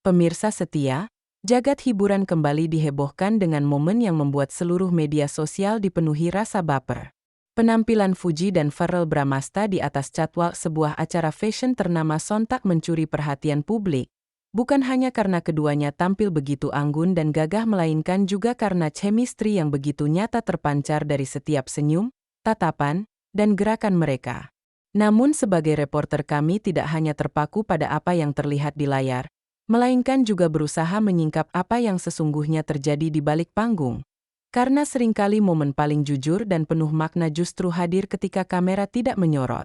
Pemirsa setia, jagat hiburan kembali dihebohkan dengan momen yang membuat seluruh media sosial dipenuhi rasa baper. Penampilan Fuji dan Pharrell Bramasta di atas catwalk sebuah acara fashion ternama sontak mencuri perhatian publik. Bukan hanya karena keduanya tampil begitu anggun dan gagah melainkan juga karena chemistry yang begitu nyata terpancar dari setiap senyum, tatapan, dan gerakan mereka. Namun sebagai reporter kami tidak hanya terpaku pada apa yang terlihat di layar, melainkan juga berusaha menyingkap apa yang sesungguhnya terjadi di balik panggung. Karena seringkali momen paling jujur dan penuh makna justru hadir ketika kamera tidak menyorot.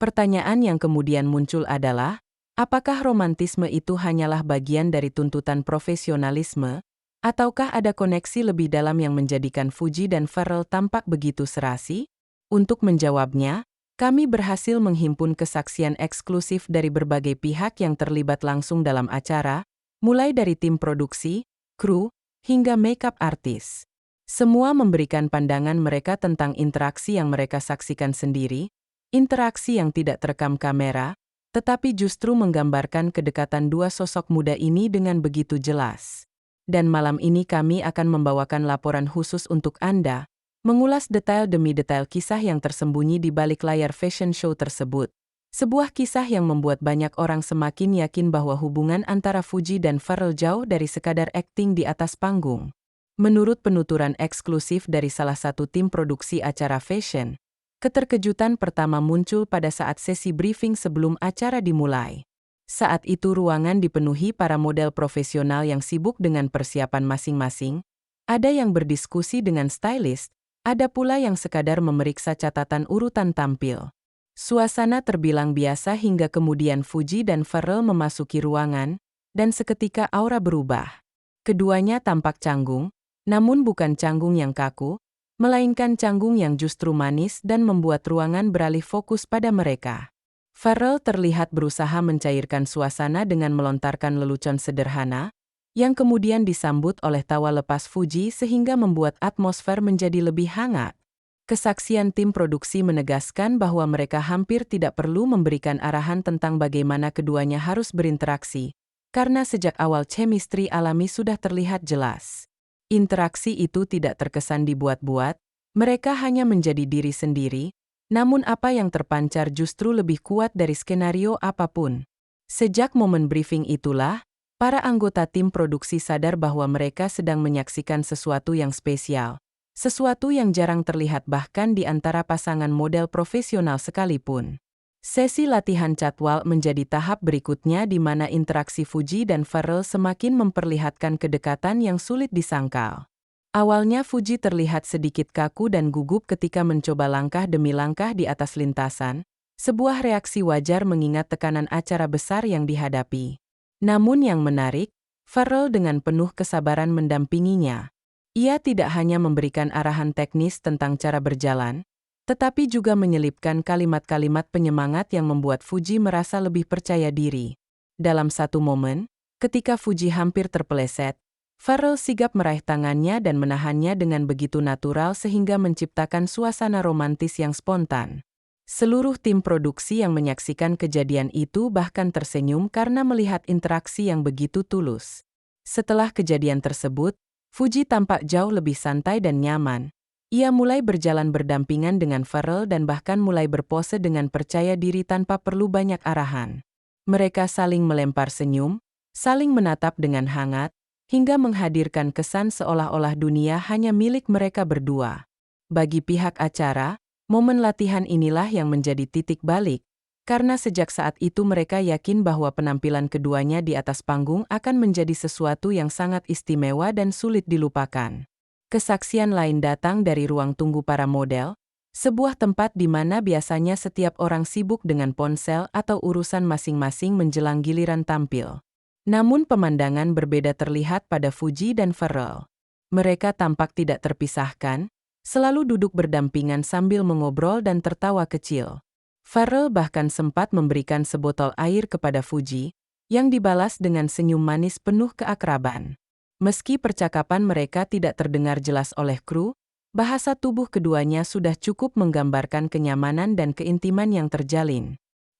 Pertanyaan yang kemudian muncul adalah, apakah romantisme itu hanyalah bagian dari tuntutan profesionalisme, ataukah ada koneksi lebih dalam yang menjadikan Fuji dan Pharrell tampak begitu serasi? Untuk menjawabnya, kami berhasil menghimpun kesaksian eksklusif dari berbagai pihak yang terlibat langsung dalam acara, mulai dari tim produksi, kru, hingga makeup artis. Semua memberikan pandangan mereka tentang interaksi yang mereka saksikan sendiri, interaksi yang tidak terekam kamera, tetapi justru menggambarkan kedekatan dua sosok muda ini dengan begitu jelas. Dan malam ini kami akan membawakan laporan khusus untuk Anda, mengulas detail demi detail kisah yang tersembunyi di balik layar fashion show tersebut. Sebuah kisah yang membuat banyak orang semakin yakin bahwa hubungan antara Fuji dan Pharrell jauh dari sekadar akting di atas panggung. Menurut penuturan eksklusif dari salah satu tim produksi acara fashion, keterkejutan pertama muncul pada saat sesi briefing sebelum acara dimulai. Saat itu ruangan dipenuhi para model profesional yang sibuk dengan persiapan masing-masing, ada yang berdiskusi dengan stylist, ada pula yang sekadar memeriksa catatan urutan tampil. Suasana terbilang biasa hingga kemudian Fuji dan Pharrell memasuki ruangan, dan seketika aura berubah. Keduanya tampak canggung, namun bukan canggung yang kaku, melainkan canggung yang justru manis dan membuat ruangan beralih fokus pada mereka. Pharrell terlihat berusaha mencairkan suasana dengan melontarkan lelucon sederhana, yang kemudian disambut oleh tawa lepas Fuji sehingga membuat atmosfer menjadi lebih hangat. Kesaksian tim produksi menegaskan bahwa mereka hampir tidak perlu memberikan arahan tentang bagaimana keduanya harus berinteraksi, karena sejak awal chemistry alami sudah terlihat jelas. Interaksi itu tidak terkesan dibuat-buat, mereka hanya menjadi diri sendiri, namun apa yang terpancar justru lebih kuat dari skenario apapun. Sejak momen briefing itulah, para anggota tim produksi sadar bahwa mereka sedang menyaksikan sesuatu yang spesial, sesuatu yang jarang terlihat bahkan di antara pasangan model profesional sekalipun. Sesi latihan catwalk menjadi tahap berikutnya di mana interaksi Fuji dan Pharrell semakin memperlihatkan kedekatan yang sulit disangkal. Awalnya Fuji terlihat sedikit kaku dan gugup ketika mencoba langkah demi langkah di atas lintasan, sebuah reaksi wajar mengingat tekanan acara besar yang dihadapi. Namun yang menarik, Pharrell dengan penuh kesabaran mendampinginya. Ia tidak hanya memberikan arahan teknis tentang cara berjalan, tetapi juga menyelipkan kalimat-kalimat penyemangat yang membuat Fuji merasa lebih percaya diri. Dalam satu momen, ketika Fuji hampir terpeleset, Pharrell sigap meraih tangannya dan menahannya dengan begitu natural sehingga menciptakan suasana romantis yang spontan. Seluruh tim produksi yang menyaksikan kejadian itu bahkan tersenyum karena melihat interaksi yang begitu tulus. Setelah kejadian tersebut, Fuji tampak jauh lebih santai dan nyaman. Ia mulai berjalan berdampingan dengan Pharrell dan bahkan mulai berpose dengan percaya diri tanpa perlu banyak arahan. Mereka saling melempar senyum, saling menatap dengan hangat, hingga menghadirkan kesan seolah-olah dunia hanya milik mereka berdua. Bagi pihak acara, momen latihan inilah yang menjadi titik balik, karena sejak saat itu mereka yakin bahwa penampilan keduanya di atas panggung akan menjadi sesuatu yang sangat istimewa dan sulit dilupakan. Kesaksian lain datang dari ruang tunggu para model, sebuah tempat di mana biasanya setiap orang sibuk dengan ponsel atau urusan masing-masing menjelang giliran tampil. Namun pemandangan berbeda terlihat pada Fuji dan Pharrell. Mereka tampak tidak terpisahkan, selalu duduk berdampingan sambil mengobrol dan tertawa kecil. Pharrell bahkan sempat memberikan sebotol air kepada Fuji, yang dibalas dengan senyum manis penuh keakraban. Meski percakapan mereka tidak terdengar jelas oleh kru, bahasa tubuh keduanya sudah cukup menggambarkan kenyamanan dan keintiman yang terjalin.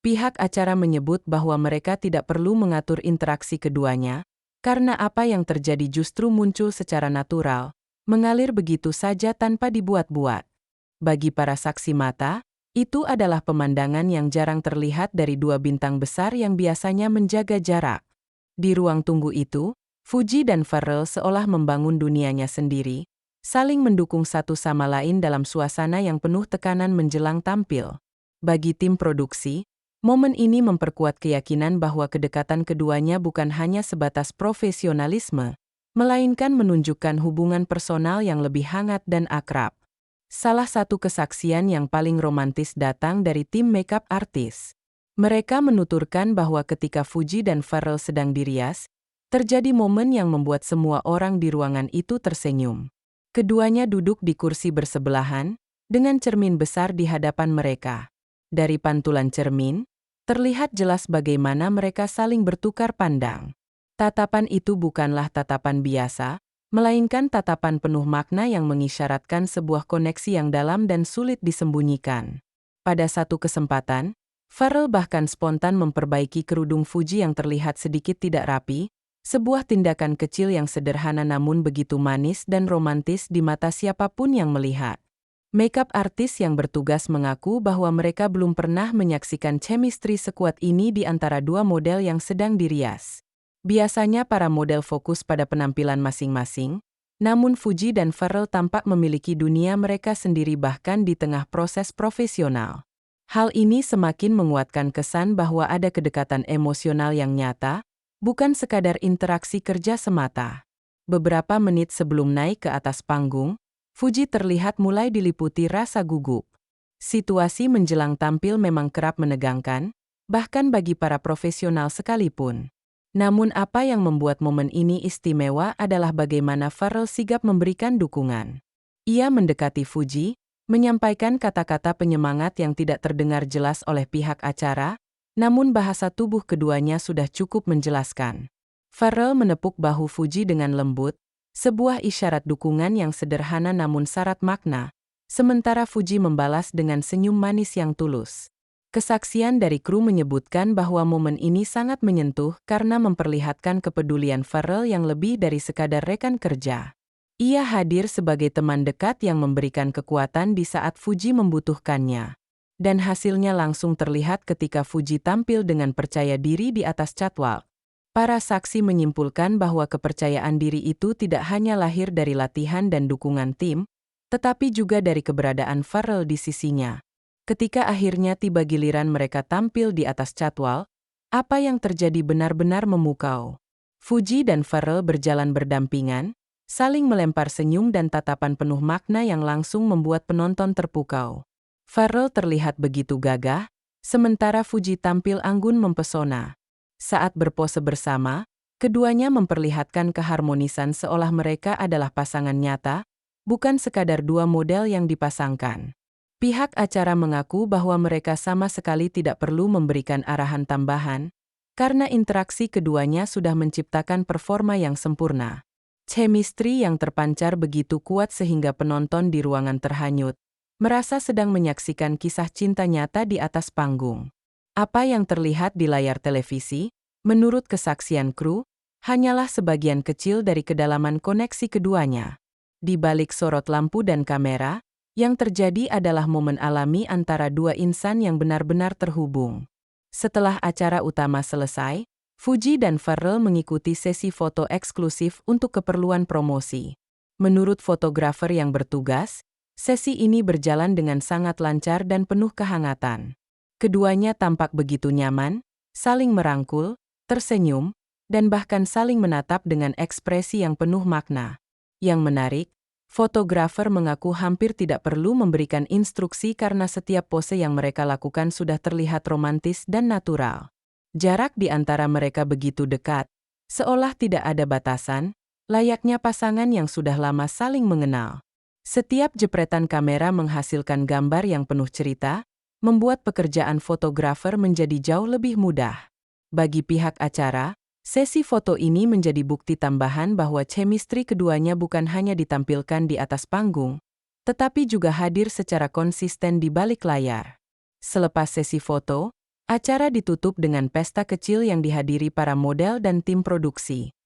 Pihak acara menyebut bahwa mereka tidak perlu mengatur interaksi keduanya, karena apa yang terjadi justru muncul secara natural, mengalir begitu saja tanpa dibuat-buat. Bagi para saksi mata, itu adalah pemandangan yang jarang terlihat dari dua bintang besar yang biasanya menjaga jarak. Di ruang tunggu itu, Fuji dan Pharrell seolah membangun dunianya sendiri, saling mendukung satu sama lain dalam suasana yang penuh tekanan menjelang tampil. Bagi tim produksi, momen ini memperkuat keyakinan bahwa kedekatan keduanya bukan hanya sebatas profesionalisme, melainkan menunjukkan hubungan personal yang lebih hangat dan akrab. Salah satu kesaksian yang paling romantis datang dari tim makeup artis. Mereka menuturkan bahwa ketika Fuji dan Pharrell sedang dirias, terjadi momen yang membuat semua orang di ruangan itu tersenyum. Keduanya duduk di kursi bersebelahan, dengan cermin besar di hadapan mereka. Dari pantulan cermin, terlihat jelas bagaimana mereka saling bertukar pandang. Tatapan itu bukanlah tatapan biasa, melainkan tatapan penuh makna yang mengisyaratkan sebuah koneksi yang dalam dan sulit disembunyikan. Pada satu kesempatan, Pharrell bahkan spontan memperbaiki kerudung Fuji yang terlihat sedikit tidak rapi, sebuah tindakan kecil yang sederhana namun begitu manis dan romantis di mata siapapun yang melihat. Makeup artis yang bertugas mengaku bahwa mereka belum pernah menyaksikan chemistry sekuat ini di antara dua model yang sedang dirias. Biasanya para model fokus pada penampilan masing-masing, namun Fuji dan Pharrell tampak memiliki dunia mereka sendiri bahkan di tengah proses profesional. Hal ini semakin menguatkan kesan bahwa ada kedekatan emosional yang nyata, bukan sekadar interaksi kerja semata. Beberapa menit sebelum naik ke atas panggung, Fuji terlihat mulai diliputi rasa gugup. Situasi menjelang tampil memang kerap menegangkan, bahkan bagi para profesional sekalipun. Namun apa yang membuat momen ini istimewa adalah bagaimana Pharrell sigap memberikan dukungan. Ia mendekati Fuji, menyampaikan kata-kata penyemangat yang tidak terdengar jelas oleh pihak acara, namun bahasa tubuh keduanya sudah cukup menjelaskan. Pharrell menepuk bahu Fuji dengan lembut, sebuah isyarat dukungan yang sederhana namun syarat makna, sementara Fuji membalas dengan senyum manis yang tulus. Kesaksian dari kru menyebutkan bahwa momen ini sangat menyentuh karena memperlihatkan kepedulian Pharrell yang lebih dari sekadar rekan kerja. Ia hadir sebagai teman dekat yang memberikan kekuatan di saat Fuji membutuhkannya. Dan hasilnya langsung terlihat ketika Fuji tampil dengan percaya diri di atas catwalk. Para saksi menyimpulkan bahwa kepercayaan diri itu tidak hanya lahir dari latihan dan dukungan tim, tetapi juga dari keberadaan Pharrell di sisinya. Ketika akhirnya tiba giliran mereka tampil di atas catwalk, apa yang terjadi benar-benar memukau. Fuji dan Pharrell berjalan berdampingan, saling melempar senyum dan tatapan penuh makna yang langsung membuat penonton terpukau. Pharrell terlihat begitu gagah, sementara Fuji tampil anggun mempesona. Saat berpose bersama, keduanya memperlihatkan keharmonisan seolah mereka adalah pasangan nyata, bukan sekadar dua model yang dipasangkan. Pihak acara mengaku bahwa mereka sama sekali tidak perlu memberikan arahan tambahan, karena interaksi keduanya sudah menciptakan performa yang sempurna. Chemistry yang terpancar begitu kuat sehingga penonton di ruangan terhanyut, merasa sedang menyaksikan kisah cinta nyata di atas panggung. Apa yang terlihat di layar televisi, menurut kesaksian kru, hanyalah sebagian kecil dari kedalaman koneksi keduanya. Di balik sorot lampu dan kamera, yang terjadi adalah momen alami antara dua insan yang benar-benar terhubung. Setelah acara utama selesai, Fuji dan Pharrell mengikuti sesi foto eksklusif untuk keperluan promosi. Menurut fotografer yang bertugas, sesi ini berjalan dengan sangat lancar dan penuh kehangatan. Keduanya tampak begitu nyaman, saling merangkul, tersenyum, dan bahkan saling menatap dengan ekspresi yang penuh makna. Yang menarik, fotografer mengaku hampir tidak perlu memberikan instruksi karena setiap pose yang mereka lakukan sudah terlihat romantis dan natural. Jarak di antara mereka begitu dekat, seolah tidak ada batasan, layaknya pasangan yang sudah lama saling mengenal. Setiap jepretan kamera menghasilkan gambar yang penuh cerita, membuat pekerjaan fotografer menjadi jauh lebih mudah. Bagi pihak acara, sesi foto ini menjadi bukti tambahan bahwa chemistry keduanya bukan hanya ditampilkan di atas panggung, tetapi juga hadir secara konsisten di balik layar. Selepas sesi foto, Acara ditutup dengan pesta kecil yang dihadiri para model dan tim produksi.